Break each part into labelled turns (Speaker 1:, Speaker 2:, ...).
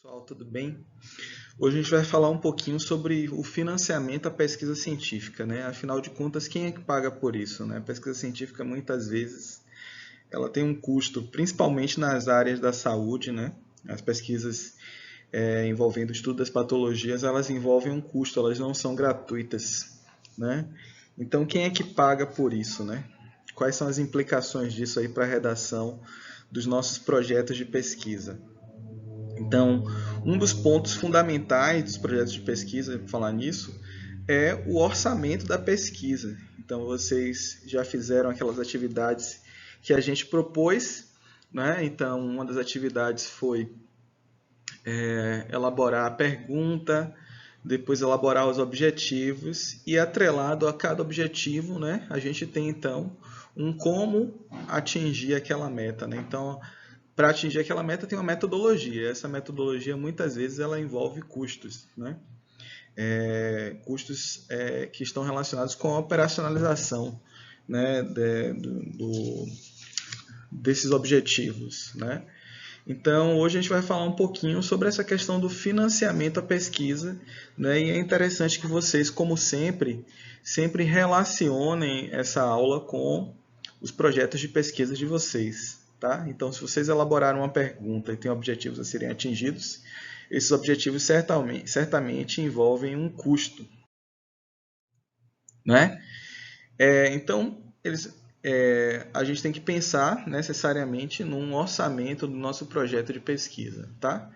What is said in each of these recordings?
Speaker 1: Pessoal, tudo bem? Hoje a gente vai falar um pouquinho sobre o financiamento à pesquisa científica, né? Afinal de contas, quem é que paga por isso, né? A pesquisa científica muitas vezes ela tem um custo, principalmente nas áreas da saúde, né? As pesquisas envolvendo o estudo das patologias, elas envolvem um custo, elas não são gratuitas, né? Então, quem é que paga por isso, né? Quais são as implicações disso aí para a redação dos nossos projetos de pesquisa? Então, um dos pontos fundamentais dos projetos de pesquisa, por falar nisso, é o orçamento da pesquisa. Então, vocês já fizeram aquelas atividades que a gente propôs, né? Então, uma das atividades foi elaborar a pergunta, depois elaborar os objetivos e atrelado a cada objetivo, né? A gente tem então um como atingir aquela meta, né? Então, para atingir aquela meta tem uma metodologia. Essa metodologia muitas vezes ela envolve custos, né? Custos que estão relacionados com a operacionalização, né? Desses objetivos, né? Então, hoje a gente vai falar um pouquinho sobre essa questão do financiamento à pesquisa, né? E é interessante que vocês, como sempre relacionem essa aula com os projetos de pesquisa de vocês, tá? Então, se vocês elaboraram uma pergunta e têm objetivos a serem atingidos, esses objetivos certamente envolvem um custo, né? Então, a gente tem que pensar necessariamente num orçamento do nosso projeto de pesquisa, tá?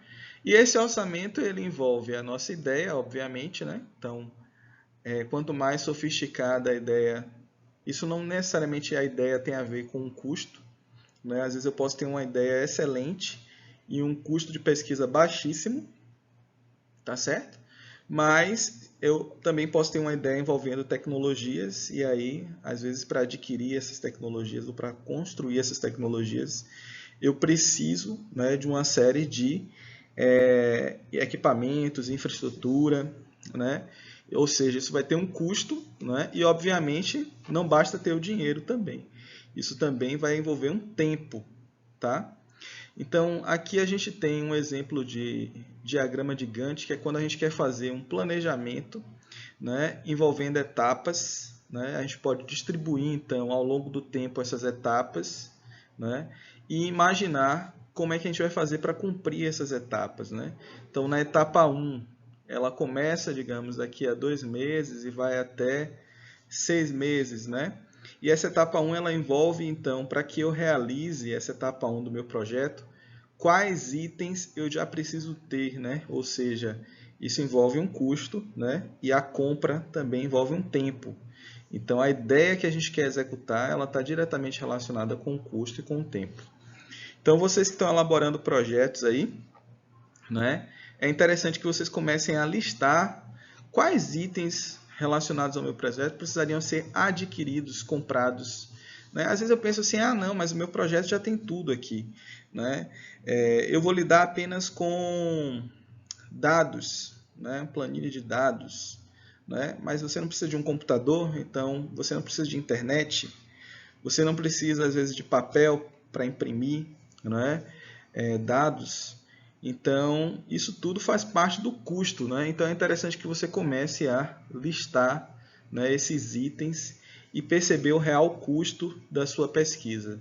Speaker 1: E esse orçamento ele envolve a nossa ideia, obviamente, né? Então, quanto mais sofisticada a ideia, isso não necessariamente a ideia tem a ver com um custo, né? Às vezes eu posso ter uma ideia excelente e um custo de pesquisa baixíssimo, tá certo? Mas eu também posso ter uma ideia envolvendo tecnologias e aí, às vezes, para adquirir essas tecnologias ou para construir essas tecnologias, eu preciso, né, de uma série de equipamentos, infraestrutura, né? Ou seja, isso vai ter um custo, né? E obviamente não basta ter o dinheiro também. Isso também vai envolver um tempo, tá? Então, aqui a gente tem um exemplo de diagrama de Gantt, que é quando a gente quer fazer um planejamento, né, envolvendo etapas. Né, a gente pode distribuir, então, ao longo do tempo essas etapas, né, e imaginar como é que a gente vai fazer para cumprir essas etapas. Né? Então, na etapa 1, ela começa, digamos, daqui a 2 meses e vai até 6 meses, né? E essa etapa 1 ela envolve, então, para que eu realize essa etapa 1 do meu projeto, quais itens eu já preciso ter, né? Ou seja, isso envolve um custo, né? E a compra também envolve um tempo. Então, a ideia que a gente quer executar, ela está diretamente relacionada com o custo e com o tempo. Então, vocês que estão elaborando projetos aí, né? É interessante que vocês comecem a listar quais itens relacionados ao meu projeto precisariam ser adquiridos, comprados. Né? Às vezes eu penso assim, ah não, mas o meu projeto já tem tudo aqui. Né? Eu vou lidar apenas com dados, né? Planilha de dados. Né? Mas você não precisa de um computador, então você não precisa de internet, você não precisa às vezes de papel para imprimir, né? Dados. Então, isso tudo faz parte do custo. Né? Então, é interessante que você comece a listar, né, esses itens e perceber o real custo da sua pesquisa.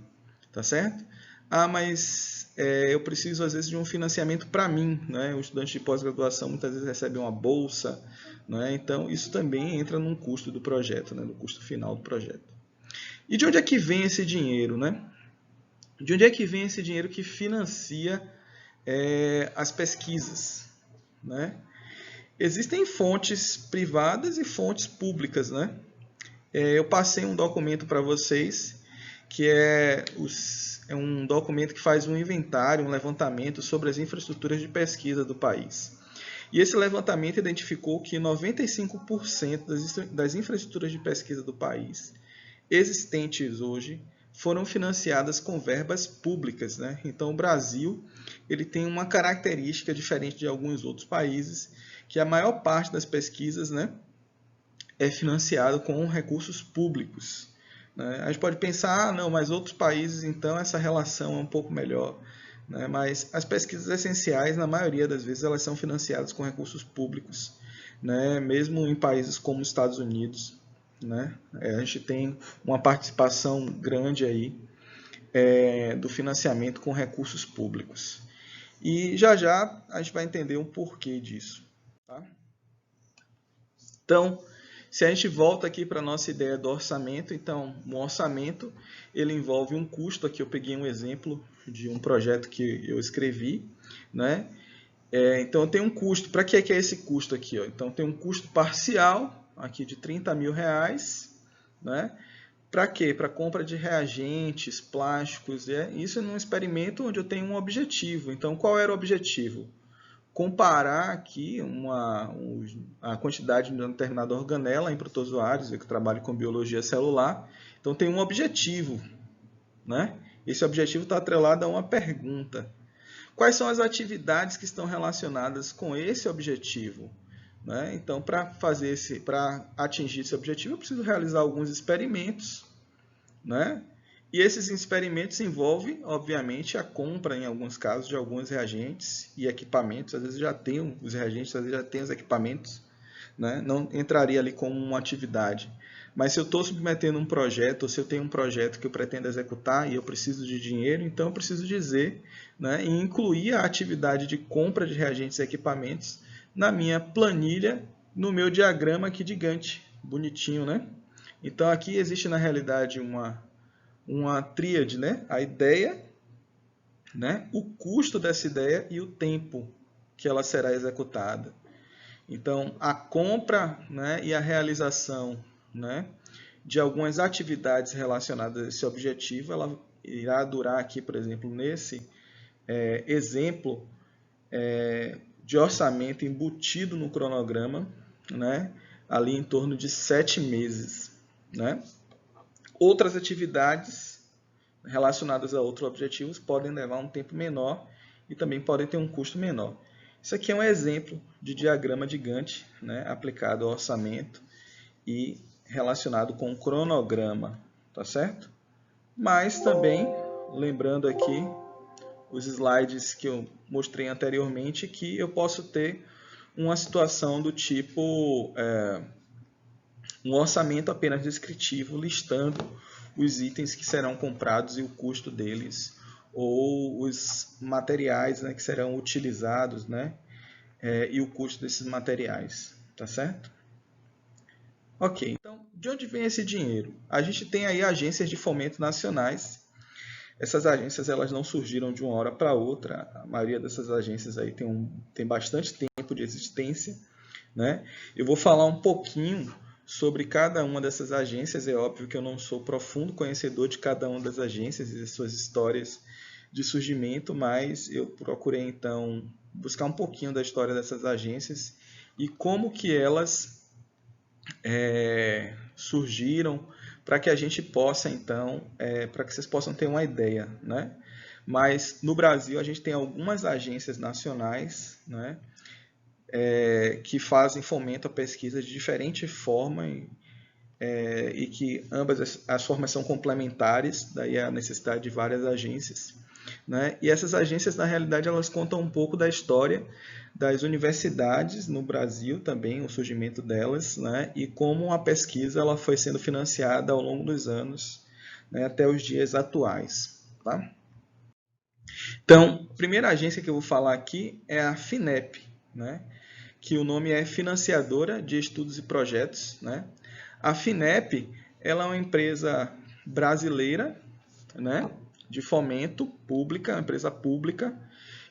Speaker 1: Tá certo? Ah, mas eu preciso, às vezes, de um financiamento para mim. Né? O estudante de pós-graduação muitas vezes recebe uma bolsa. Né? Então, isso também entra num custo do projeto, né? No custo final do projeto. E de onde é que vem esse dinheiro? Né? De onde é que vem esse dinheiro que financia as pesquisas? Né? Existem fontes privadas e fontes públicas. Né? Eu passei um documento para vocês, que é um documento que faz um inventário, um levantamento sobre as infraestruturas de pesquisa do país. E esse levantamento identificou que 95% das infraestruturas de pesquisa do país existentes hoje foram financiadas com verbas públicas. Né? Então, o Brasil ele tem uma característica diferente de alguns outros países, que a maior parte das pesquisas, né, é financiada com recursos públicos. Né? A gente pode pensar, ah, não, mas outros países, então, essa relação é um pouco melhor. né? Mas as pesquisas essenciais, na maioria das vezes, elas são financiadas com recursos públicos, né? Mesmo em países como os Estados Unidos, né? A gente tem uma participação grande aí do financiamento com recursos públicos. E já já a gente vai entender um porquê disso. Tá? Então, se a gente volta aqui para a nossa ideia do orçamento, então, um orçamento ele envolve um custo. Aqui eu peguei um exemplo de um projeto que eu escrevi, né? Então, tem um custo. Para que é esse custo aqui? Ó? Então, tem um custo parcial aqui de R$30 mil, né? Para quê? Para compra de reagentes, plásticos. Isso é num experimento onde eu tenho um objetivo. Então, qual era o objetivo? Comparar aqui a quantidade de uma determinada organela em protozoários, eu que trabalho com biologia celular. Então, tem um objetivo, né? Esse objetivo está atrelado a uma pergunta. Quais são as atividades que estão relacionadas com esse objetivo? Né? Então, para atingir esse objetivo, eu preciso realizar alguns experimentos, né? E esses experimentos envolvem, obviamente, a compra, em alguns casos, de alguns reagentes e equipamentos. Às vezes já tem os reagentes, às vezes já tem os equipamentos, né? Não entraria ali como uma atividade. Mas se eu estou submetendo um projeto, ou se eu tenho um projeto que eu pretendo executar e eu preciso de dinheiro, então eu preciso dizer, né, e incluir a atividade de compra de reagentes e equipamentos na minha planilha, no meu diagrama aqui de Gantt. Bonitinho, né? Então aqui existe na realidade uma tríade, né? A ideia, né? O custo dessa ideia e o tempo que ela será executada. Então, a compra, né, e a realização, né, de algumas atividades relacionadas a esse objetivo, ela irá durar aqui, por exemplo, nesse exemplo de orçamento embutido no cronograma, né, ali em torno de 7 meses. Né? Outras atividades relacionadas a outros objetivos podem levar um tempo menor e também podem ter um custo menor. Isso aqui é um exemplo de diagrama de Gantt, né, aplicado ao orçamento e relacionado com o cronograma, tá certo? Mas também, lembrando aqui os slides que eu mostrei anteriormente, que eu posso ter uma situação do tipo um orçamento apenas descritivo, listando os itens que serão comprados e o custo deles, ou os materiais, né, que serão utilizados, né, e o custo desses materiais, tá certo? Ok, então, de onde vem esse dinheiro? A gente tem aí agências de fomento nacionais. Essas agências elas não surgiram de uma hora para outra. A maioria dessas agências aí tem bastante tempo de existência, né? Eu vou falar um pouquinho sobre cada uma dessas agências. É óbvio que eu não sou profundo conhecedor de cada uma das agências e das suas histórias de surgimento, mas eu procurei então buscar um pouquinho da história dessas agências e como que elas surgiram, para que a gente possa então, para que vocês possam ter uma ideia, né? Mas no Brasil a gente tem algumas agências nacionais, né, que fazem fomento à pesquisa de diferente forma e que ambas as formas são complementares, daí a necessidade de várias agências. Né? E essas agências, na realidade, elas contam um pouco da história das universidades no Brasil também, o surgimento delas, né? E como a pesquisa ela foi sendo financiada ao longo dos anos, né, até os dias atuais. Tá? Então, a primeira agência que eu vou falar aqui é a FINEP, né? Que o nome é Financiadora de Estudos e Projetos. Né? A FINEP ela é uma empresa brasileira, né, de fomento pública, uma empresa pública,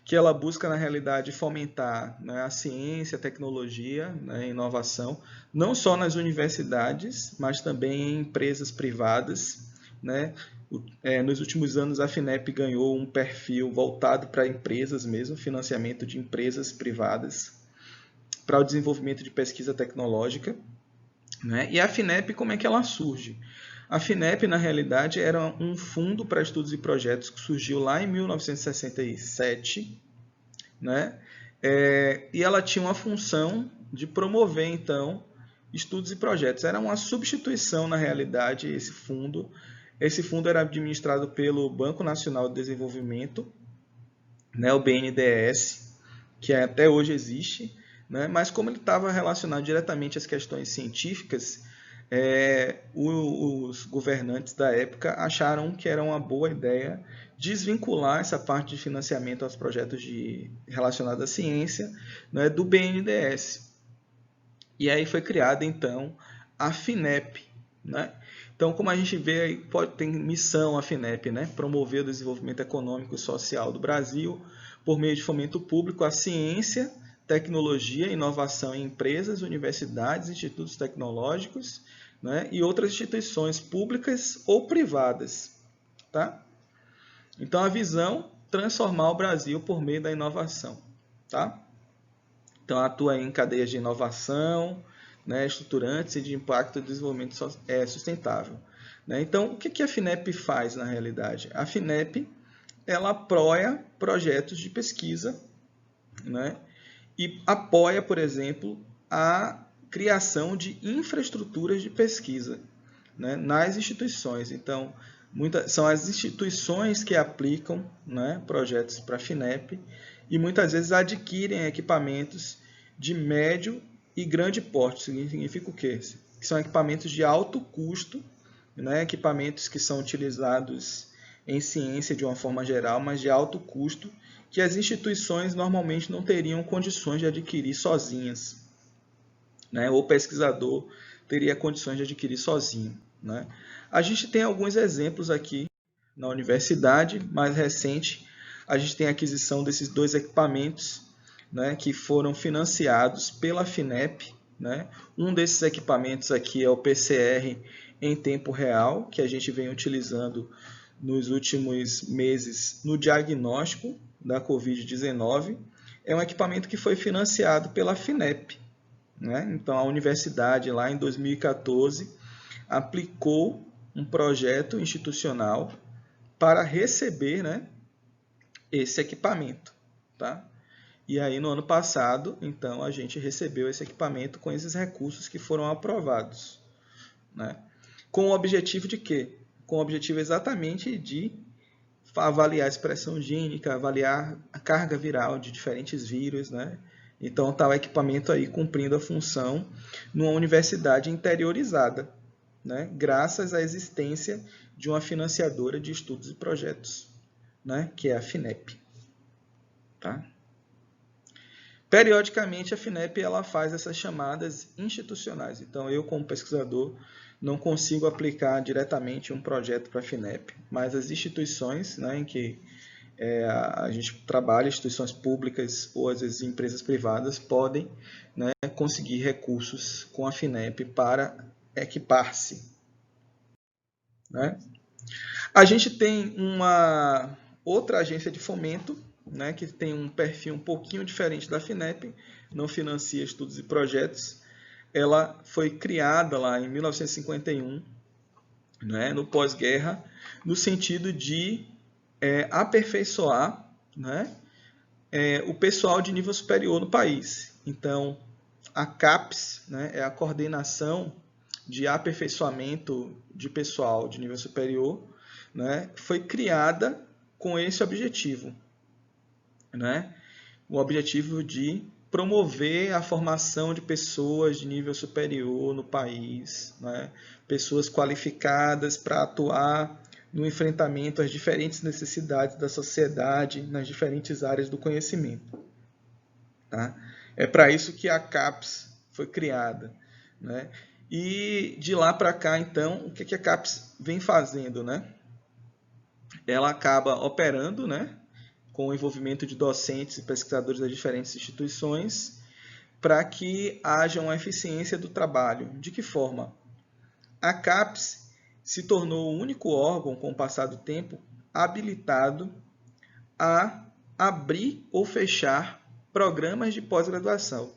Speaker 1: que ela busca, na realidade, fomentar, né, a ciência, a tecnologia, né, a inovação, não só nas universidades, mas também em empresas privadas. Né? Nos últimos anos, a FINEP ganhou um perfil voltado para empresas mesmo, financiamento de empresas privadas, para o desenvolvimento de pesquisa tecnológica. Né? E a FINEP, como é que ela surge? A FINEP, na realidade, era um fundo para estudos e projetos que surgiu lá em 1967, né? E ela tinha uma função de promover, então, estudos e projetos. Era uma substituição, na realidade, esse fundo. Esse fundo era administrado pelo Banco Nacional de Desenvolvimento, né, o BNDES, que até hoje existe, né, mas como ele estava relacionado diretamente às questões científicas, os governantes da época acharam que era uma boa ideia desvincular essa parte de financiamento aos projetos relacionados à ciência, né, do BNDES. E aí foi criada, então, a FINEP, né? Então, como a gente vê aí, tem missão a FINEP, né? Promover o desenvolvimento econômico e social do Brasil por meio de fomento público à ciência, tecnologia e inovação em empresas, universidades, institutos tecnológicos, né? E outras instituições públicas ou privadas, tá? Então, a visão, transformar o Brasil por meio da inovação, tá? Então, atua em cadeias de inovação, né, estruturantes e de impacto do desenvolvimento sustentável. Né? Então, o que a FINEP faz na realidade? A FINEP ela apoia projetos de pesquisa, né, e apoia, por exemplo, a criação de infraestruturas de pesquisa, né, nas instituições. Então, são as instituições que aplicam, né, projetos para a FINEP e muitas vezes adquirem equipamentos de médio e grande porte. Significa o quê? Que são equipamentos de alto custo, né, equipamentos que são utilizados em ciência de uma forma geral, mas de alto custo, que as instituições normalmente não teriam condições de adquirir sozinhas, né, ou o pesquisador teria condições de adquirir sozinho, né. A gente tem alguns exemplos aqui na universidade, mais recente, a gente tem a aquisição desses 2 equipamentos, né, que foram financiados pela FINEP. Né. Um desses equipamentos aqui é o PCR em tempo real, que a gente vem utilizando nos últimos meses no diagnóstico da Covid-19. É um equipamento que foi financiado pela FINEP. Né. Então, a universidade, lá em 2014, aplicou um projeto institucional para receber, né, esse equipamento. Tá? E aí, no ano passado, então, a gente recebeu esse equipamento com esses recursos que foram aprovados. Né? Com o objetivo de quê? Com o objetivo exatamente de avaliar a expressão gênica, avaliar a carga viral de diferentes vírus. Né? Então, está o equipamento aí cumprindo a função numa universidade interiorizada, né? Graças à existência de uma financiadora de estudos e projetos, né? Que é a FINEP. Tá? Periodicamente, a FINEP ela faz essas chamadas institucionais. Então, eu, como pesquisador, não consigo aplicar diretamente um projeto para a FINEP, mas as instituições, né, em que a gente trabalha, instituições públicas ou às vezes empresas privadas, podem, né, conseguir recursos com a FINEP para equipar-se. Né? A gente tem uma outra agência de fomento, né, que tem um perfil um pouquinho diferente da FINEP, não financia estudos e projetos. Ela foi criada lá em 1951, né, no pós-guerra, no sentido de aperfeiçoar, né, o pessoal de nível superior no país. Então, a CAPES, né, é a coordenação de aperfeiçoamento de pessoal de nível superior, né, foi criada com esse objetivo. Né? O objetivo de promover a formação de pessoas de nível superior no país, né? Pessoas qualificadas para atuar no enfrentamento às diferentes necessidades da sociedade nas diferentes áreas do conhecimento. Tá? É para isso que a CAPES foi criada. Né? E de lá para cá, então, o que a CAPES vem fazendo? Né? Ela acaba operando, né, com o envolvimento de docentes e pesquisadores das diferentes instituições, para que haja uma eficiência do trabalho. De que forma? A CAPES se tornou o único órgão, com o passar do tempo, habilitado a abrir ou fechar programas de pós-graduação.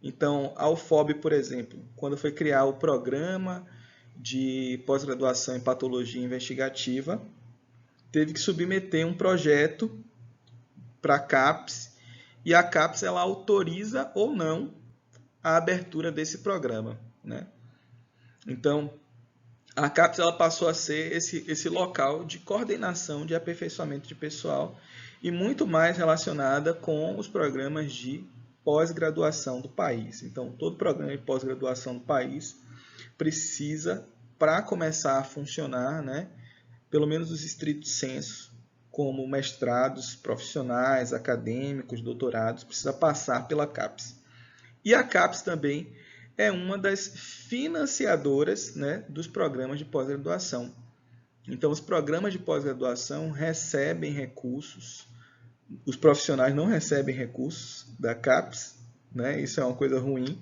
Speaker 1: Então, a UFOB, por exemplo, quando foi criar o programa de pós-graduação em patologia investigativa, teve que submeter um projeto para a CAPES, e a CAPES ela autoriza ou não a abertura desse programa. Né? Então, a CAPES ela passou a ser esse local de coordenação de aperfeiçoamento de pessoal e muito mais relacionada com os programas de pós-graduação do país. Então, todo programa de pós-graduação do país precisa, para começar a funcionar, né, pelo menos os estritos sensu, como mestrados profissionais, acadêmicos, doutorados, precisa passar pela CAPES. E a CAPES também é uma das financiadoras, né, dos programas de pós-graduação. Então, os programas de pós-graduação recebem recursos, os profissionais não recebem recursos da CAPES, né? Isso é uma coisa ruim,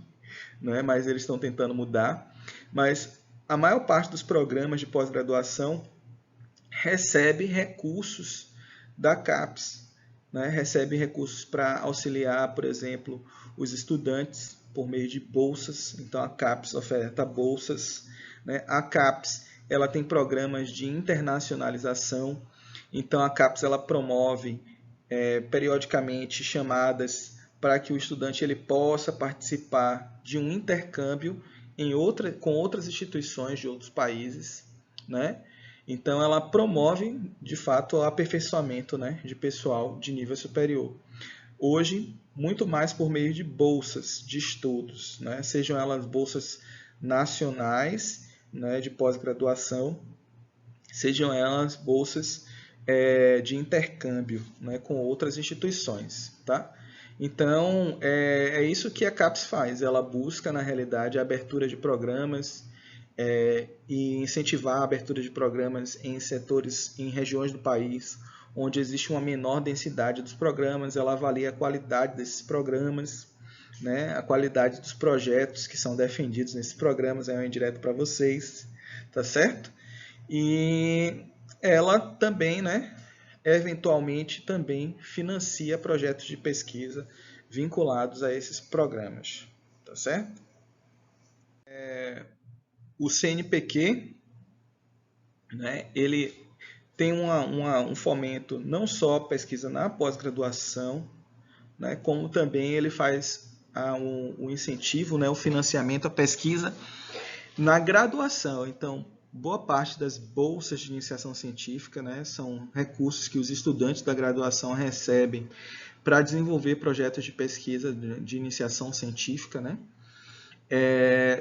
Speaker 1: né? Mas eles estão tentando mudar. Mas a maior parte dos programas de pós-graduação recebe recursos da CAPES, né? Recebe recursos para auxiliar, por exemplo, os estudantes por meio de bolsas. Então, a CAPES oferta bolsas, né? A CAPES ela tem programas de internacionalização. Então, a CAPES ela promove periodicamente chamadas para que o estudante ele possa participar de um intercâmbio com outras instituições de outros países, né? Então, ela promove, de fato, o aperfeiçoamento, né, de pessoal de nível superior. Hoje, muito mais por meio de bolsas de estudos, né? Sejam elas bolsas nacionais, né, de pós-graduação, sejam elas bolsas de intercâmbio, né, com outras instituições. Tá? Então, é isso que a CAPES faz. Ela busca, na realidade, a abertura de programas e incentivar a abertura de programas em setores, em regiões do país onde existe uma menor densidade dos programas. Ela avalia a qualidade desses programas, né, a qualidade dos projetos que são defendidos nesses programas. É um indireto para vocês, tá certo? E ela também, né, eventualmente também financia projetos de pesquisa vinculados a esses programas, tá certo? O CNPq, né, ele tem um fomento não só à pesquisa na pós-graduação, né, como também ele faz um incentivo, né, o financiamento à pesquisa na graduação. Então, boa parte das bolsas de iniciação científica, né, são recursos que os estudantes da graduação recebem para desenvolver projetos de pesquisa de iniciação científica, né,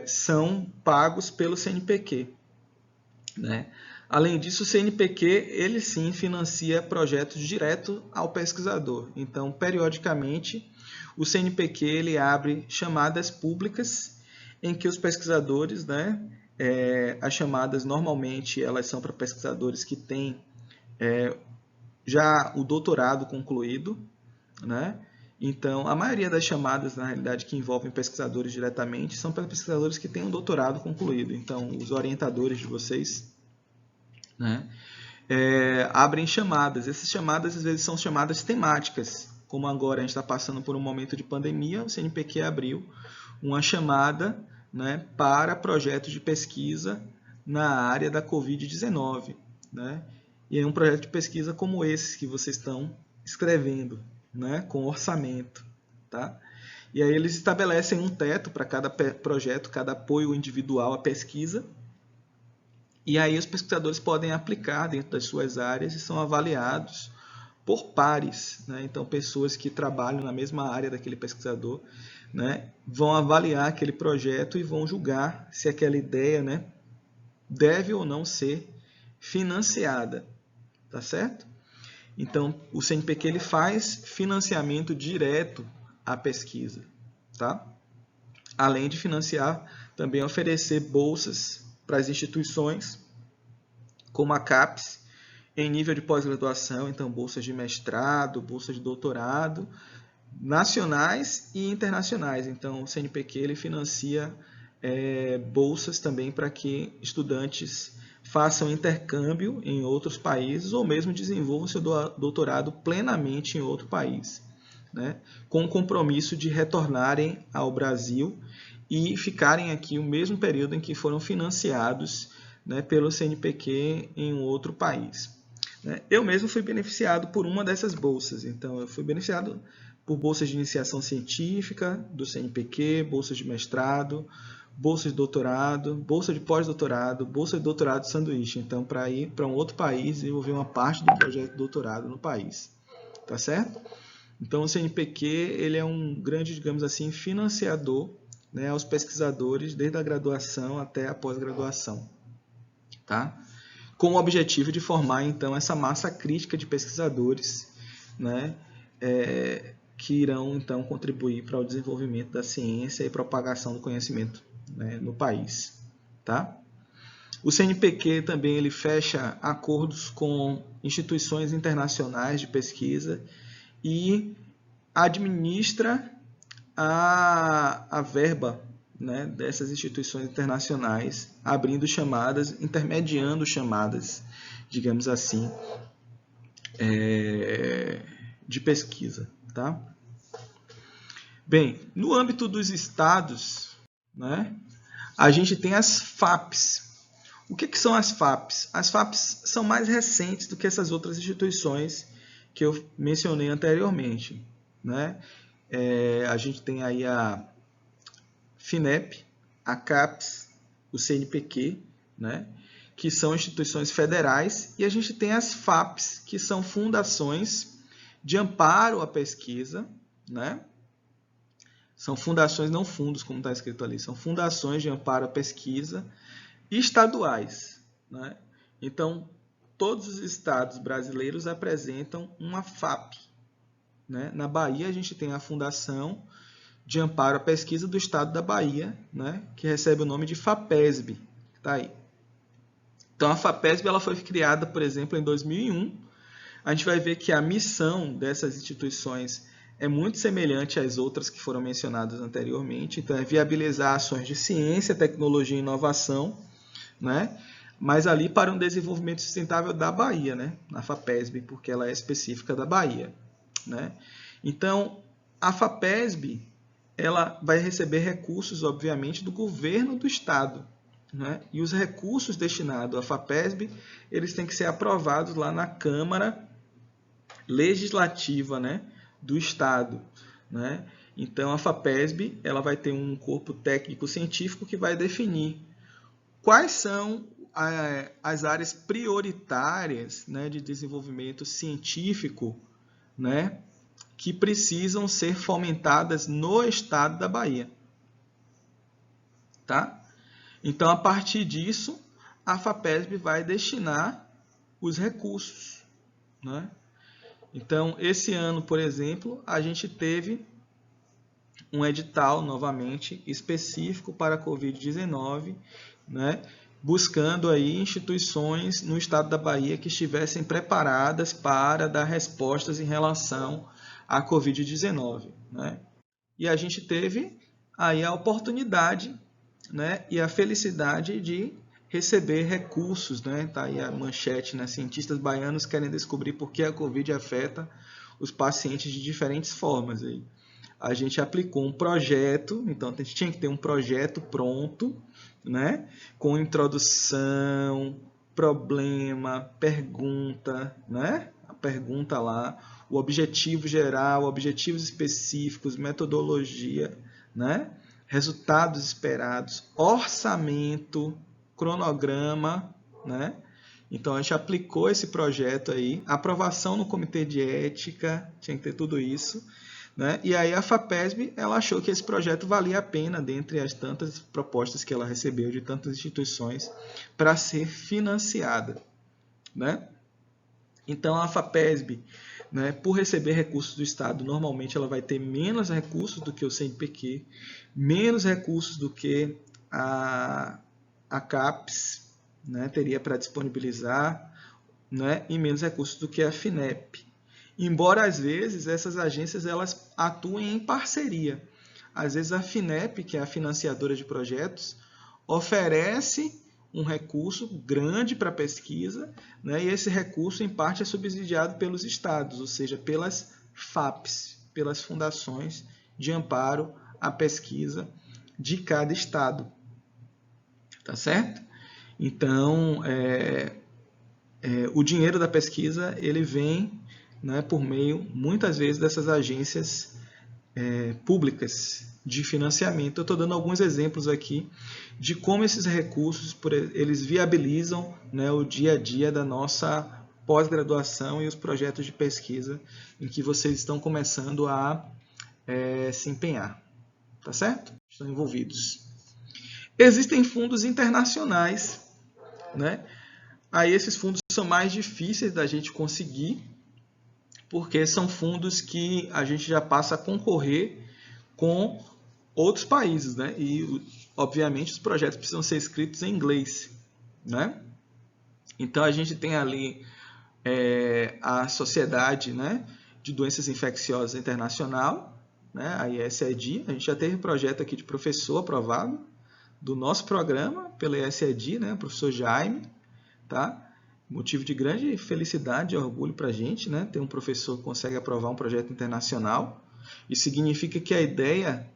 Speaker 1: são pagos pelo CNPq. Né? Além disso, o CNPq ele sim financia projetos direto ao pesquisador. Então, periodicamente, o CNPq ele abre chamadas públicas em que os pesquisadores, né, as chamadas normalmente elas são para pesquisadores que têm já o doutorado concluído, né? Então, a maioria das chamadas, na realidade, que envolvem pesquisadores diretamente, são para pesquisadores que têm um doutorado concluído. Então, os orientadores de vocês, né, abrem chamadas. Essas chamadas, às vezes, são chamadas temáticas. Como agora a gente está passando por um momento de pandemia, o CNPq abriu uma chamada, né, para projetos de pesquisa na área da Covid-19. Né? E é um projeto de pesquisa como esse que vocês estão escrevendo, né, com orçamento. Tá? E aí eles estabelecem um teto para cada projeto, cada apoio individual à pesquisa. E aí os pesquisadores podem aplicar dentro das suas áreas e são avaliados por pares. Né? Então, pessoas que trabalham na mesma área daquele pesquisador, né, vão avaliar aquele projeto e vão julgar se aquela ideia, né, deve ou não ser financiada. Tá certo? Então, o CNPq ele faz financiamento direto à pesquisa. Tá? Além de financiar, também oferecer bolsas para as instituições, como a CAPES, em nível de pós-graduação, então bolsas de mestrado, bolsas de doutorado, nacionais e internacionais. Então, o CNPq ele financia bolsas também para que estudantes façam intercâmbio em outros países ou mesmo desenvolvam seu doutorado plenamente em outro país, né? Com o compromisso de retornarem ao Brasil e ficarem aqui o mesmo período em que foram financiados, né, pelo CNPq em um outro país. Eu mesmo fui beneficiado por uma dessas bolsas. Então, eu fui beneficiado por bolsas de iniciação científica do CNPq, bolsas de mestrado, bolsa de doutorado, bolsa de pós-doutorado, bolsa de doutorado de sanduíche. Então, para ir para um outro país e desenvolver uma parte do projeto de doutorado no país. tá certo? Então o CNPq ele é um grande, digamos assim, financiador, né, aos pesquisadores desde a graduação até a pós-graduação, tá? Com o objetivo de formar então essa massa crítica de pesquisadores, né, que irão então contribuir para o desenvolvimento da ciência e propagação do conhecimento, né, no país, tá? O CNPq também ele fecha acordos com instituições internacionais de pesquisa e administra a verba, né, dessas instituições internacionais, abrindo chamadas, intermediando chamadas, digamos assim, de pesquisa. Tá? Bem, no âmbito dos estados, né, a gente tem as FAPs. O que são as FAPs? As FAPs são mais recentes do que essas outras instituições que eu mencionei anteriormente, né? A gente tem aí a FINEP, a CAPES, o CNPq, né? Que são instituições federais, e a gente tem as FAPs, que são fundações de amparo à pesquisa, né? São fundações, não fundos, como está escrito ali, são fundações de amparo à pesquisa estaduais, né? Então, todos os estados brasileiros apresentam uma FAP, né? Na Bahia, a gente tem a Fundação de Amparo à Pesquisa do Estado da Bahia, né? Que recebe o nome de FAPESB. Tá aí. Então, a FAPESB ela foi criada, por exemplo, em 2001. A gente vai ver que a missão dessas instituições é muito semelhante às outras que foram mencionadas anteriormente. Então, é viabilizar ações de ciência, tecnologia e inovação, né? Mas ali para um desenvolvimento sustentável da Bahia, né? Na FAPESB, porque ela é específica da Bahia, né? Então, a FAPESB ela vai receber recursos, obviamente, do governo do estado, né? E os recursos destinados à FAPESB, eles têm que ser aprovados lá na Câmara Legislativa, né, do estado, né? Então, a FAPESB ela vai ter um corpo técnico-científico que vai definir quais são as áreas prioritárias, né, de desenvolvimento científico, né, que precisam ser fomentadas no estado da Bahia. Tá? Então, a partir disso, a FAPESB vai destinar os recursos, né? Então, esse ano, por exemplo, a gente teve um edital, novamente, específico para a Covid-19, né? Buscando aí instituições no estado da Bahia que estivessem preparadas para dar respostas em relação à Covid-19, né? E a gente teve aí a oportunidade, né, e a felicidade de receber recursos, né? Tá aí a manchete, né? Cientistas baianos querem descobrir por que a Covid afeta os pacientes de diferentes formas. Aí a gente aplicou um projeto, então a gente tinha que ter um projeto pronto, né? Com introdução, problema, pergunta, né? A pergunta lá, o objetivo geral, objetivos específicos, metodologia, né? Resultados esperados, orçamento, cronograma, né? Então a gente aplicou esse projeto aí, aprovação no comitê de ética, tinha que ter tudo isso, né? E aí a FAPESB ela achou que esse projeto valia a pena, dentre as tantas propostas que ela recebeu de tantas instituições, para ser financiada, né? Então a FAPESB, né, por receber recursos do Estado, normalmente ela vai ter menos recursos do que o CNPq, menos recursos do que a CAPES, né, teria para disponibilizar, né, e menos recursos do que a FINEP. Embora, às vezes, essas agências elas atuem em parceria. Às vezes, a FINEP, que é a financiadora de projetos, oferece um recurso grande para a pesquisa, né? E esse recurso, em parte, é subsidiado pelos estados, ou seja, pelas FAPs, pelas fundações de amparo à pesquisa de cada estado. Tá certo? Então, o dinheiro da pesquisa ele vem, né, por meio, muitas vezes, dessas agências públicas de financiamento. Eu estou dando alguns exemplos aqui de como esses recursos eles viabilizam, né, o dia a dia da nossa pós-graduação e os projetos de pesquisa em que vocês estão começando a se empenhar. Tá certo? Estão envolvidos. Existem fundos internacionais, né? Aí esses fundos são mais difíceis da gente conseguir, porque são fundos que a gente já passa a concorrer com outros países, né? E, obviamente, os projetos precisam ser escritos em inglês, né? Então, a gente tem ali a Sociedade, né, de Doenças Infecciosas Internacional, né, a ISED. A gente já teve projeto aqui de professor aprovado do nosso programa pela ISED, né, o professor Jaime, tá? Motivo de grande felicidade e orgulho para a gente, né, ter um professor que consegue aprovar um projeto internacional. Isso significa que a ideia,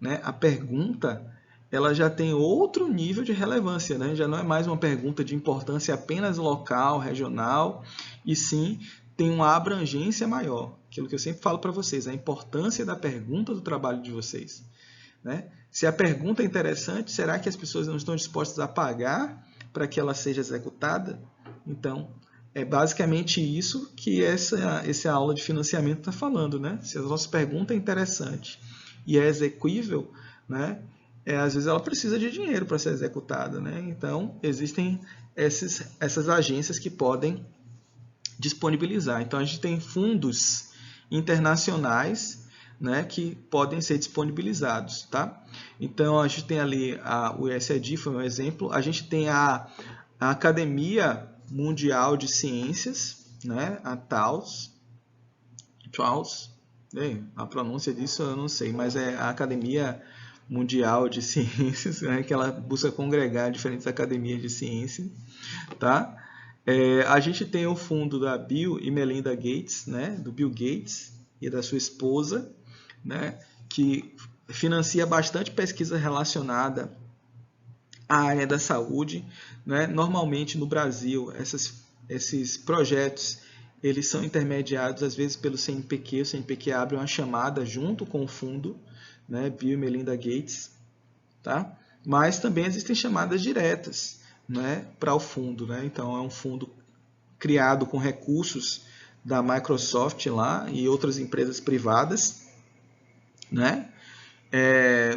Speaker 1: né, a pergunta, ela já tem outro nível de relevância, né? Já não é mais uma pergunta de importância apenas local, regional, e sim tem uma abrangência maior. Aquilo que eu sempre falo para vocês, a importância da pergunta do trabalho de vocês, né? Se a pergunta é interessante, será que as pessoas não estão dispostas a pagar para que ela seja executada? Então, é basicamente isso que essa aula de financiamento está falando, né? Se a nossa pergunta é interessante e é execuível, né? Às vezes ela precisa de dinheiro para ser executada, né? Então, existem essas agências que podem disponibilizar. Então, a gente tem fundos internacionais, né, que podem ser disponibilizados, tá? Então, a gente tem ali o ESED, foi um exemplo. A gente tem a Academia Mundial de Ciências, né, a TAUS, a pronúncia disso eu não sei, mas é a Academia Mundial de Ciências, né, que ela busca congregar diferentes academias de ciência, tá? A gente tem o fundo da Bill e Melinda Gates, né, do Bill Gates e da sua esposa, né, que financia bastante pesquisa relacionada à área da saúde, né? Normalmente no Brasil esses projetos eles são intermediados às vezes pelo CNPq. O CNPq abre uma chamada junto com o fundo, né, Bill e Melinda Gates, tá? Mas também existem chamadas diretas, né, para o fundo, né? Então é um fundo criado com recursos da Microsoft lá e outras empresas privadas, né?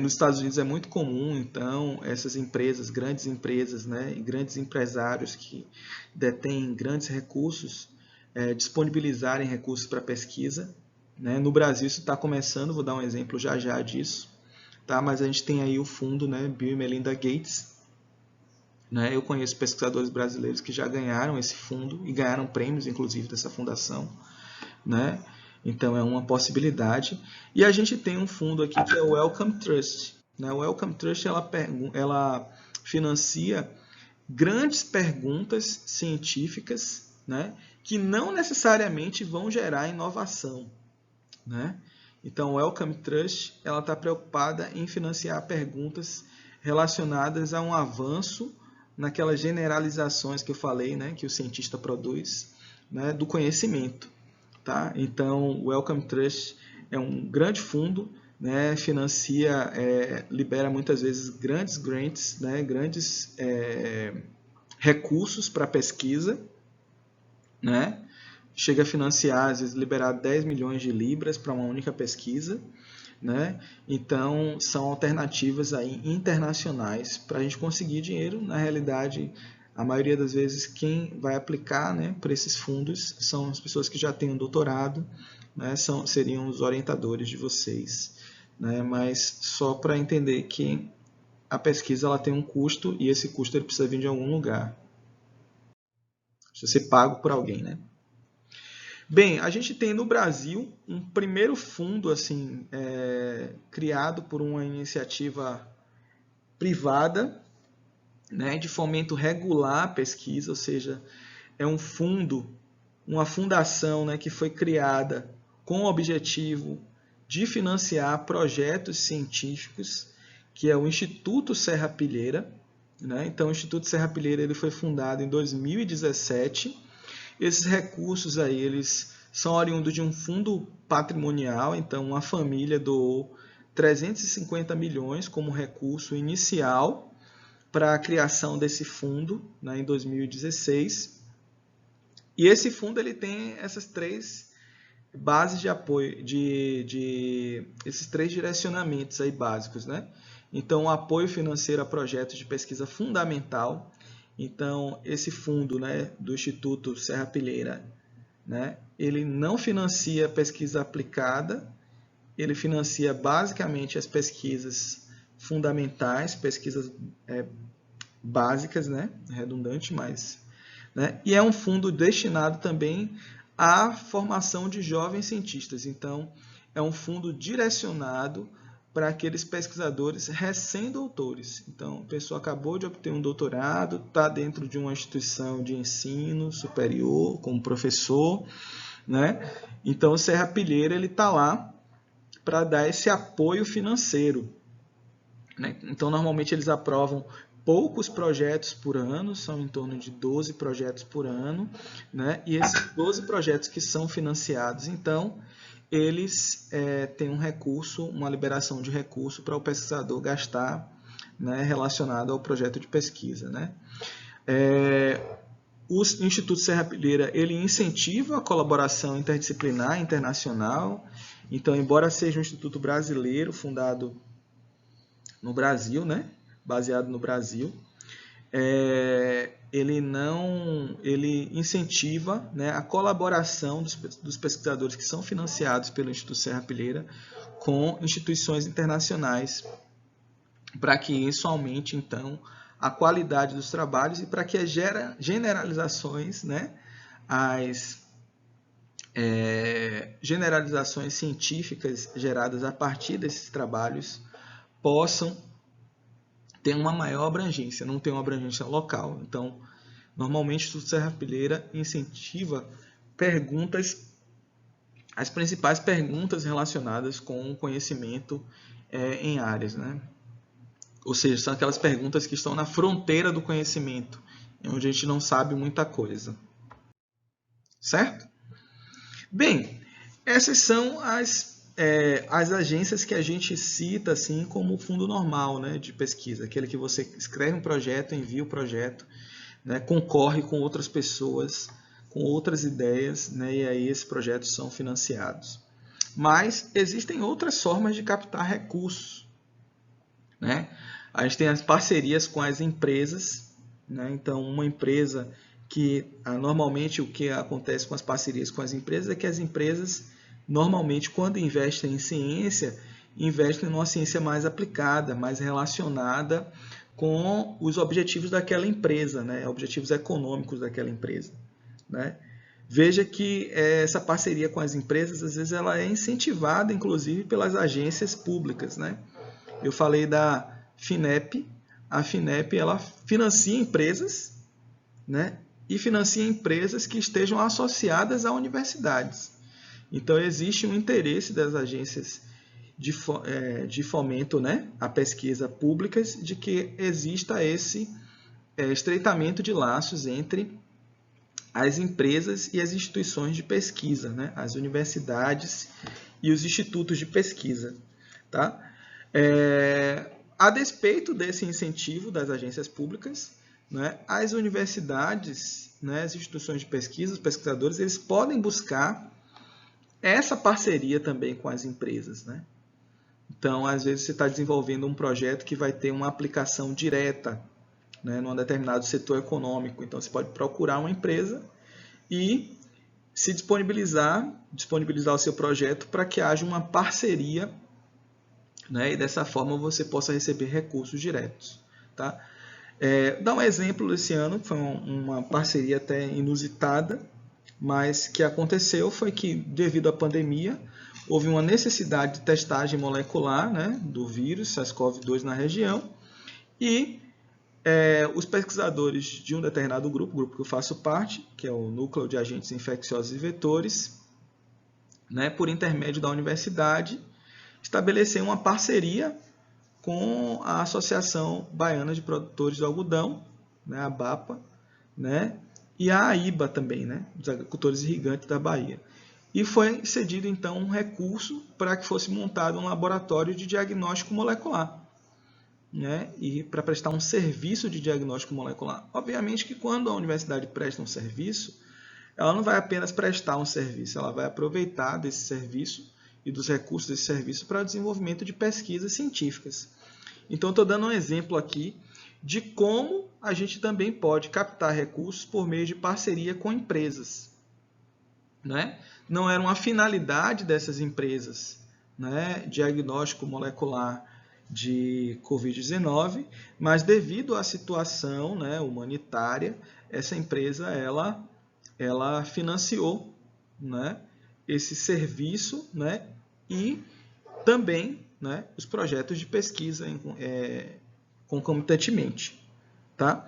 Speaker 1: Nos Estados Unidos é muito comum, então, essas empresas, grandes empresas, né, e grandes empresários que detêm grandes recursos, disponibilizarem recursos para pesquisa, né? No Brasil isso está começando, vou dar um exemplo já disso, tá? Mas a gente tem aí o fundo, né, Bill e Melinda Gates, né? Eu conheço pesquisadores brasileiros que já ganharam esse fundo e ganharam prêmios, inclusive, dessa fundação, né? Então é uma possibilidade. E a gente tem um fundo aqui que é o Wellcome Trust, né? O Wellcome Trust ela financia grandes perguntas científicas, né, que não necessariamente vão gerar inovação, né? Então, o Wellcome Trust ela está preocupada em financiar perguntas relacionadas a um avanço naquelas generalizações que eu falei, né, que o cientista produz, né, do conhecimento, tá? Então, o Wellcome Trust é um grande fundo, né, financia, libera muitas vezes grandes grants, né, grandes recursos para pesquisa, né? Chega a financiar, às vezes, liberar 10 milhões de libras para uma única pesquisa, né? Então, são alternativas aí internacionais para a gente conseguir dinheiro. Na realidade, a maioria das vezes, quem vai aplicar, né, para esses fundos são as pessoas que já têm um doutorado, né? Seriam os orientadores de vocês, né? Mas só para entender que a pesquisa ela tem um custo e esse custo ele precisa vir de algum lugar. Precisa ser pago por alguém, né? Bem, a gente tem no Brasil um primeiro fundo assim, criado por uma iniciativa privada, né, de fomento regular à pesquisa, ou seja, é um fundo, uma fundação, né, que foi criada com o objetivo de financiar projetos científicos, que é o Instituto Serra Pilheira, né? Então, o Instituto Serra Pilheira ele foi fundado em 2017. Esses recursos aí, eles são oriundos de um fundo patrimonial, então uma família doou 350 milhões como recurso inicial para a criação desse fundo, né, em 2016. E esse fundo ele tem essas três bases de apoio, esses três direcionamentos aí básicos, né? Então, o apoio financeiro a projetos de pesquisa fundamental. Então, esse fundo, né, do Instituto Serrapilheira, né, ele não financia pesquisa aplicada, ele financia basicamente as pesquisas fundamentais, pesquisas básicas, né, redundante, mas, né, e é um fundo destinado também à formação de jovens cientistas. Então, é um fundo direcionado para aqueles pesquisadores recém-doutores. Então, a pessoa acabou de obter um doutorado, está dentro de uma instituição de ensino superior, como professor, né? Então, o Serrapilheira está lá para dar esse apoio financeiro, né? Então, normalmente eles aprovam poucos projetos por ano, são em torno de 12 projetos por ano, né? E esses 12 projetos que são financiados, então, eles têm um recurso, uma liberação de recurso para o pesquisador gastar, né, relacionado ao projeto de pesquisa, né? O Instituto Serrapilheira ele incentiva a colaboração interdisciplinar internacional. Então, embora seja um instituto brasileiro, fundado no Brasil, né, baseado no Brasil, ele incentiva, né, a colaboração dos pesquisadores que são financiados pelo Instituto Serrapilheira com instituições internacionais, para que isso aumente, então, a qualidade dos trabalhos e para que as generalizações, né, as generalizações científicas geradas a partir desses trabalhos possam ter uma maior abrangência, não ter uma abrangência local. Então, normalmente o Instituto Serrapilheira incentiva as principais perguntas relacionadas com o conhecimento em áreas, né? Ou seja, são aquelas perguntas que estão na fronteira do conhecimento, onde a gente não sabe muita coisa. Certo? Bem, essas são as agências que a gente cita assim como fundo normal, né, de pesquisa. Aquele que você escreve um projeto, envia o projeto, né, concorre com outras pessoas, com outras ideias, né, e aí esses projetos são financiados. Mas existem outras formas de captar recursos, né? A gente tem as parcerias com as empresas, né? Então, uma empresa que normalmente o que acontece com as parcerias com as empresas é que as empresas normalmente quando investem em ciência, investem numa ciência mais aplicada, mais relacionada com os objetivos daquela empresa, né? Objetivos econômicos daquela empresa, né? Veja que essa parceria com as empresas, às vezes, ela é incentivada, inclusive, pelas agências públicas, né? Eu falei da FINEP. A FINEP ela financia empresas, né? E financia empresas que estejam associadas a universidades. Então, existe um interesse das agências de fomento, né, à pesquisa públicas, de que exista esse estreitamento de laços entre as empresas e as instituições de pesquisa, né, as universidades e os institutos de pesquisa. Tá? A despeito desse incentivo das agências públicas, né, as universidades, né, as instituições de pesquisa, os pesquisadores, eles podem buscar essa parceria também com as empresas, né? Então, às vezes você está desenvolvendo um projeto que vai ter uma aplicação direta, né, num determinado setor econômico. Então, você pode procurar uma empresa e se disponibilizar o seu projeto para que haja uma parceria, né, e dessa forma você possa receber recursos diretos. Tá? Dá um exemplo desse ano, foi uma parceria até inusitada, mas que aconteceu foi que, devido à pandemia, houve uma necessidade de testagem molecular, né, do vírus SARS-CoV-2 na região, e os pesquisadores de um determinado grupo, o grupo que eu faço parte, que é o Núcleo de Agentes Infecciosos e Vetores, né, por intermédio da universidade, estabeleceram uma parceria com a Associação Baiana de Produtores de Algodão, né, a BAPA, né, e a AIBA também, né, dos agricultores irrigantes da Bahia. E foi cedido, então, um recurso para que fosse montado um laboratório de diagnóstico molecular, né, e para prestar um serviço de diagnóstico molecular. Obviamente que quando a universidade presta um serviço, ela não vai apenas prestar um serviço, ela vai aproveitar desse serviço e dos recursos desse serviço para o desenvolvimento de pesquisas científicas. Então, estou dando um exemplo aqui de como a gente também pode captar recursos por meio de parceria com empresas. Né? Não era uma finalidade dessas empresas, né, diagnóstico molecular de Covid-19, mas devido à situação, né, humanitária, essa empresa ela financiou, né, esse serviço, né, e também, né, os projetos de pesquisa concomitantemente. Tá?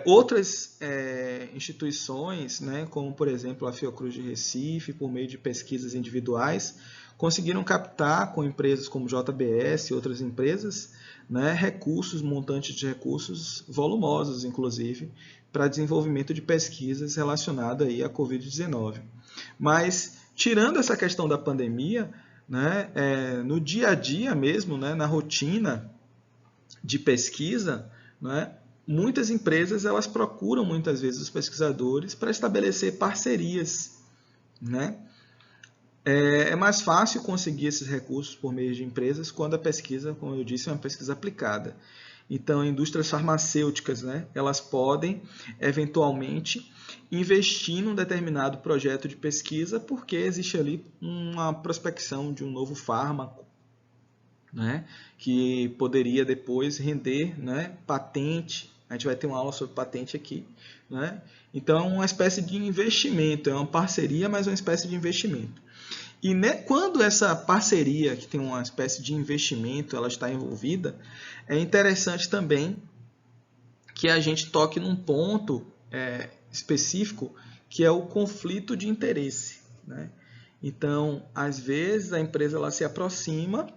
Speaker 1: Outras instituições, né, como por exemplo a Fiocruz de Recife, por meio de pesquisas individuais, conseguiram captar com empresas como JBS e outras empresas, né, recursos, montantes de recursos volumosos, inclusive, para desenvolvimento de pesquisas relacionadas aí à Covid-19. Mas, tirando essa questão da pandemia, né, no dia a dia mesmo, né, na rotina de pesquisa, né, muitas empresas elas procuram muitas vezes os pesquisadores para estabelecer parcerias, né? É mais fácil conseguir esses recursos por meio de empresas quando a pesquisa, como eu disse, é uma pesquisa aplicada. Então, indústrias farmacêuticas, né, elas podem, eventualmente, investir num determinado projeto de pesquisa porque existe ali uma prospecção de um novo fármaco, né, que poderia depois render, né, patente. A gente vai ter uma aula sobre patente aqui. Né? Então, é uma espécie de investimento, é uma parceria, mas uma espécie de investimento. E quando essa parceria, que tem uma espécie de investimento, ela está envolvida, é interessante também que a gente toque num ponto específico, que é o conflito de interesse. Né? Então, às vezes, a empresa ela se aproxima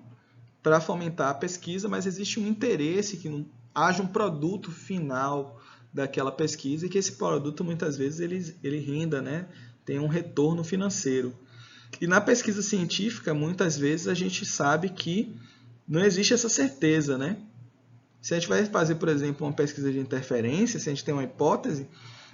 Speaker 1: para fomentar a pesquisa, mas existe um interesse que não haja um produto final daquela pesquisa e que esse produto, muitas vezes, ele renda, né? Tem um retorno financeiro. E na pesquisa científica, muitas vezes, a gente sabe que não existe essa certeza, né? Se a gente vai fazer, por exemplo, uma pesquisa de interferência, se a gente tem uma hipótese,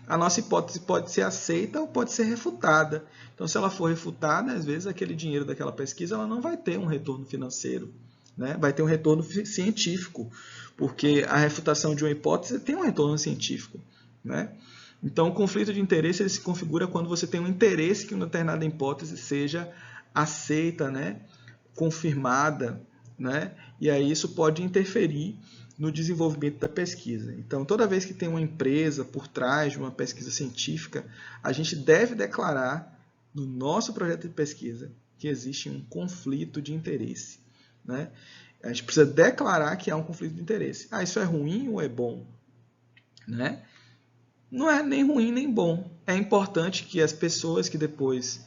Speaker 1: a nossa hipótese pode ser aceita ou pode ser refutada. Então, se ela for refutada, às vezes aquele dinheiro daquela pesquisa ela não vai ter um retorno financeiro, né? Vai ter um retorno científico, porque a refutação de uma hipótese tem um retorno científico. Né? Então, o conflito de interesse ele se configura quando você tem um interesse que uma determinada hipótese seja aceita, né? Confirmada, né? E aí isso pode interferir no desenvolvimento da pesquisa. Então, toda vez que tem uma empresa por trás de uma pesquisa científica, a gente deve declarar no nosso projeto de pesquisa que existe um conflito de interesse. Né? A gente precisa declarar que há um conflito de interesse. Ah, isso é ruim ou é bom? Né? Não é nem ruim nem bom. É importante que as pessoas que depois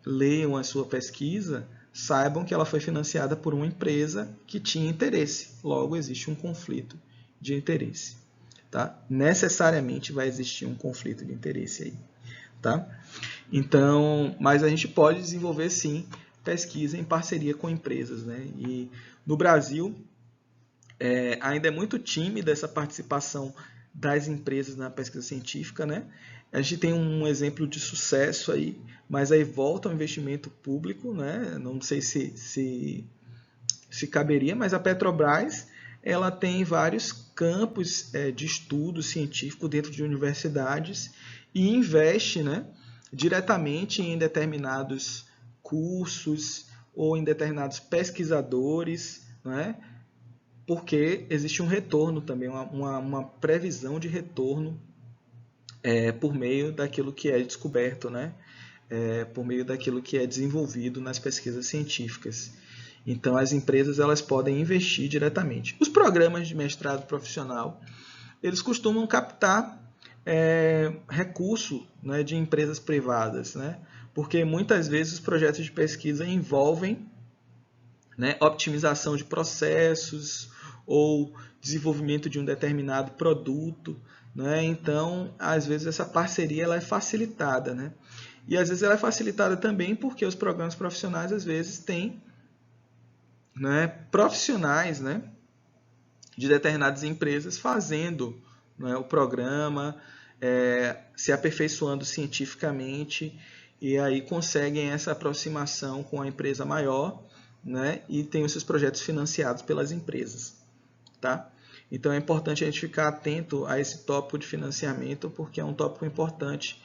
Speaker 1: leiam a sua pesquisa saibam que ela foi financiada por uma empresa que tinha interesse. Logo, existe um conflito de interesse. Tá? Necessariamente vai existir um conflito de interesse aí. Tá? Então, mas a gente pode desenvolver sim pesquisa em parceria com empresas. Né? E no Brasil, ainda é muito tímida essa participação das empresas na pesquisa científica. Né? A gente tem um exemplo de sucesso aí, mas aí volta ao investimento público, né? Não sei se caberia, mas a Petrobras ela tem vários campos de estudo científico dentro de universidades e investe, né, diretamente em determinados cursos ou em determinados pesquisadores, né, porque existe um retorno também, uma previsão de retorno por meio daquilo que é descoberto, né? Por meio daquilo que é desenvolvido nas pesquisas científicas. Então, as empresas elas podem investir diretamente. Os programas de mestrado profissional, eles costumam captar recurso, né, de empresas privadas, né? Porque muitas vezes os projetos de pesquisa envolvem, né, optimização de processos ou desenvolvimento de um determinado produto. Né? Então, às vezes, essa parceria ela é facilitada. Né? E, às vezes, ela é facilitada também porque os programas profissionais, às vezes, têm, né, profissionais, né, de determinadas empresas fazendo, né, o programa, se aperfeiçoando cientificamente e aí conseguem essa aproximação com a empresa maior, né? E tem os seus projetos financiados pelas empresas, tá? Então é importante a gente ficar atento a esse tópico de financiamento, porque é um tópico importante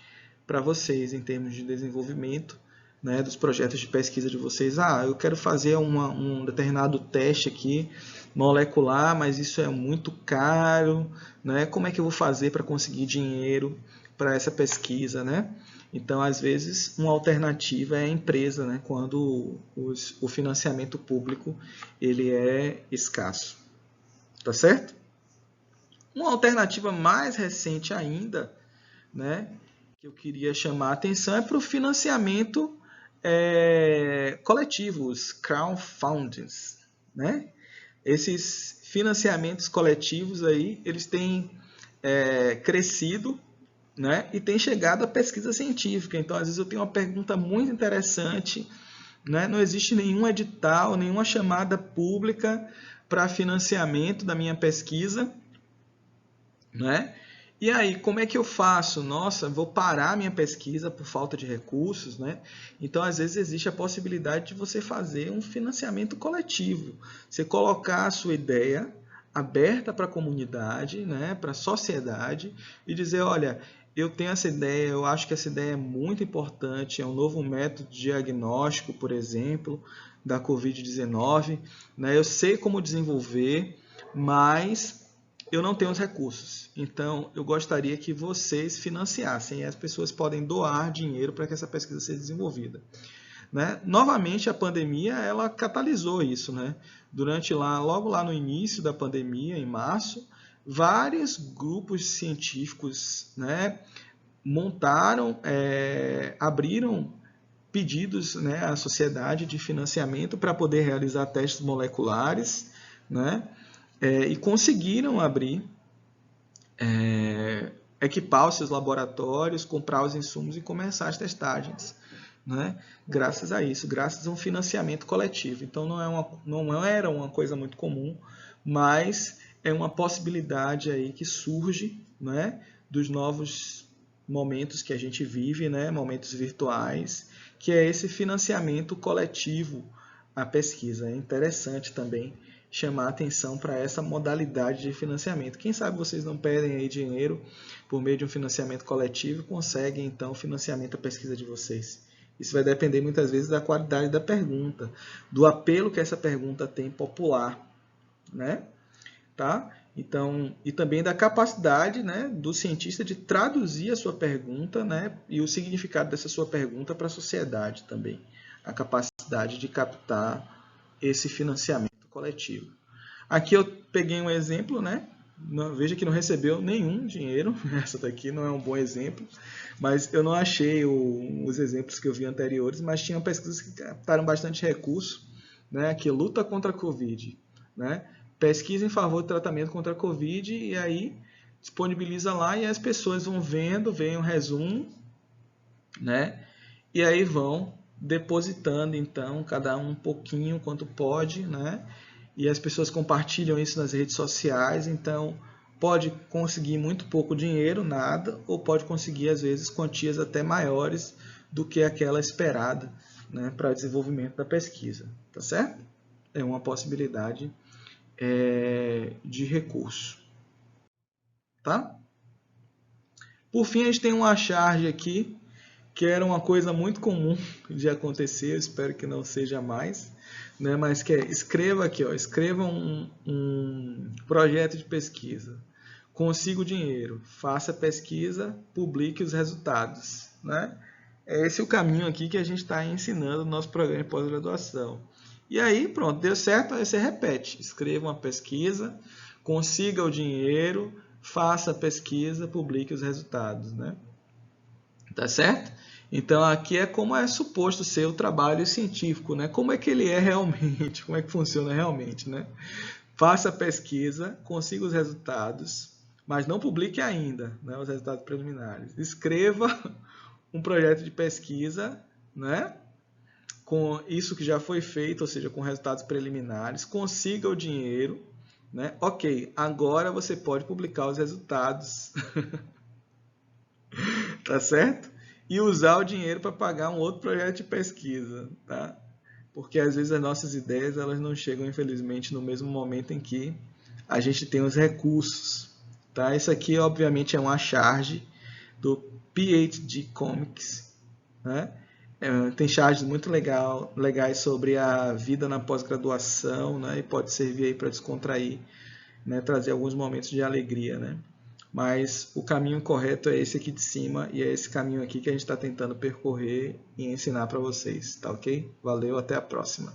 Speaker 1: para vocês em termos de desenvolvimento, né, dos projetos de pesquisa de vocês. Eu quero fazer um determinado teste aqui molecular, mas isso é muito caro, né? Como é que eu vou fazer para conseguir dinheiro para essa pesquisa, né? Então, às vezes, uma alternativa é a empresa, né, quando o financiamento público ele é escasso. Tá certo? Uma alternativa mais recente ainda, né, que eu queria chamar a atenção é para o financiamento coletivo, os crowdfundings, né? Esses financiamentos coletivos aí, eles têm crescido, né, e têm chegado à pesquisa científica. Então, às vezes eu tenho uma pergunta muito interessante, né? Não existe nenhum edital, nenhuma chamada pública para financiamento da minha pesquisa, né? E aí, como é que eu faço? Nossa, vou parar minha pesquisa por falta de recursos, né? Então, às vezes, existe a possibilidade de você fazer um financiamento coletivo. Você colocar a sua ideia aberta para a comunidade, né? Para a sociedade, e dizer, olha, eu tenho essa ideia, eu acho que essa ideia é muito importante, é um novo método de diagnóstico, por exemplo, da Covid-19, né? Eu sei como desenvolver, mas eu não tenho os recursos. Então, eu gostaria que vocês financiassem. E as pessoas podem doar dinheiro para que essa pesquisa seja desenvolvida, né? Novamente, a pandemia ela catalisou isso, né? Logo lá no início da pandemia, em março, vários grupos científicos, né, abriram pedidos, né, à sociedade de financiamento para poder realizar testes moleculares, né? E conseguiram abrir, equipar os seus laboratórios, comprar os insumos e começar as testagens, né? Graças a isso, graças a um financiamento coletivo. Então não era uma coisa muito comum, mas é uma possibilidade aí que surge, né, dos novos momentos que a gente vive, né, momentos virtuais, que é esse financiamento coletivo à pesquisa. É interessante também chamar atenção para essa modalidade de financiamento. Quem sabe vocês não pedem aí dinheiro por meio de um financiamento coletivo e conseguem então o financiamento à pesquisa de vocês. Isso vai depender muitas vezes da qualidade da pergunta, do apelo que essa pergunta tem popular, né? Tá? Então, e também da capacidade, né, do cientista de traduzir a sua pergunta, né, e o significado dessa sua pergunta para a sociedade também. A capacidade de captar esse financiamento coletivo. Aqui eu peguei um exemplo, né? Veja que não recebeu nenhum dinheiro, essa daqui não é um bom exemplo, mas eu não achei os exemplos que eu vi anteriores, mas tinham pesquisas que captaram bastante recurso, né? Aqui, luta contra a Covid, né? Pesquisa em favor do tratamento contra a Covid, e aí disponibiliza lá e as pessoas vão vendo, veem um resumo, né? E aí vão depositando, então, cada um pouquinho quanto pode, né? E as pessoas compartilham isso nas redes sociais, então pode conseguir muito pouco dinheiro, nada, ou pode conseguir, às vezes, quantias até maiores do que aquela esperada, né, para o desenvolvimento da pesquisa, tá certo? É uma possibilidade de recurso, tá? Por fim, a gente tem uma charge aqui, que era uma coisa muito comum de acontecer, eu espero que não seja mais, né? Mas que escreva aqui, ó, escreva um projeto de pesquisa, consiga o dinheiro, faça pesquisa, publique os resultados, né? É esse o caminho aqui que a gente está ensinando no nosso programa de pós-graduação. E aí, pronto, deu certo, aí você repete, escreva uma pesquisa, consiga o dinheiro, faça a pesquisa, publique os resultados, né? Tá certo? Então, aqui é como é suposto ser o trabalho científico, né? Como é que ele é realmente, como é que funciona realmente, né? Faça a pesquisa, consiga os resultados, mas não publique ainda, né, os resultados preliminares. Escreva um projeto de pesquisa, né, com isso que já foi feito, ou seja, com resultados preliminares, consiga o dinheiro, né? Ok, agora você pode publicar os resultados tá certo? E usar o dinheiro para pagar um outro projeto de pesquisa, tá? Porque às vezes as nossas ideias elas não chegam, infelizmente, no mesmo momento em que a gente tem os recursos, tá? Isso aqui, obviamente, é uma charge do PhD Comics, né? Tem charges muito legais sobre a vida na pós-graduação, né? E pode servir aí para descontrair, né? Trazer alguns momentos de alegria, né? Mas o caminho correto é esse aqui de cima e é esse caminho aqui que a gente está tentando percorrer e ensinar para vocês, tá ok? Valeu, até a próxima.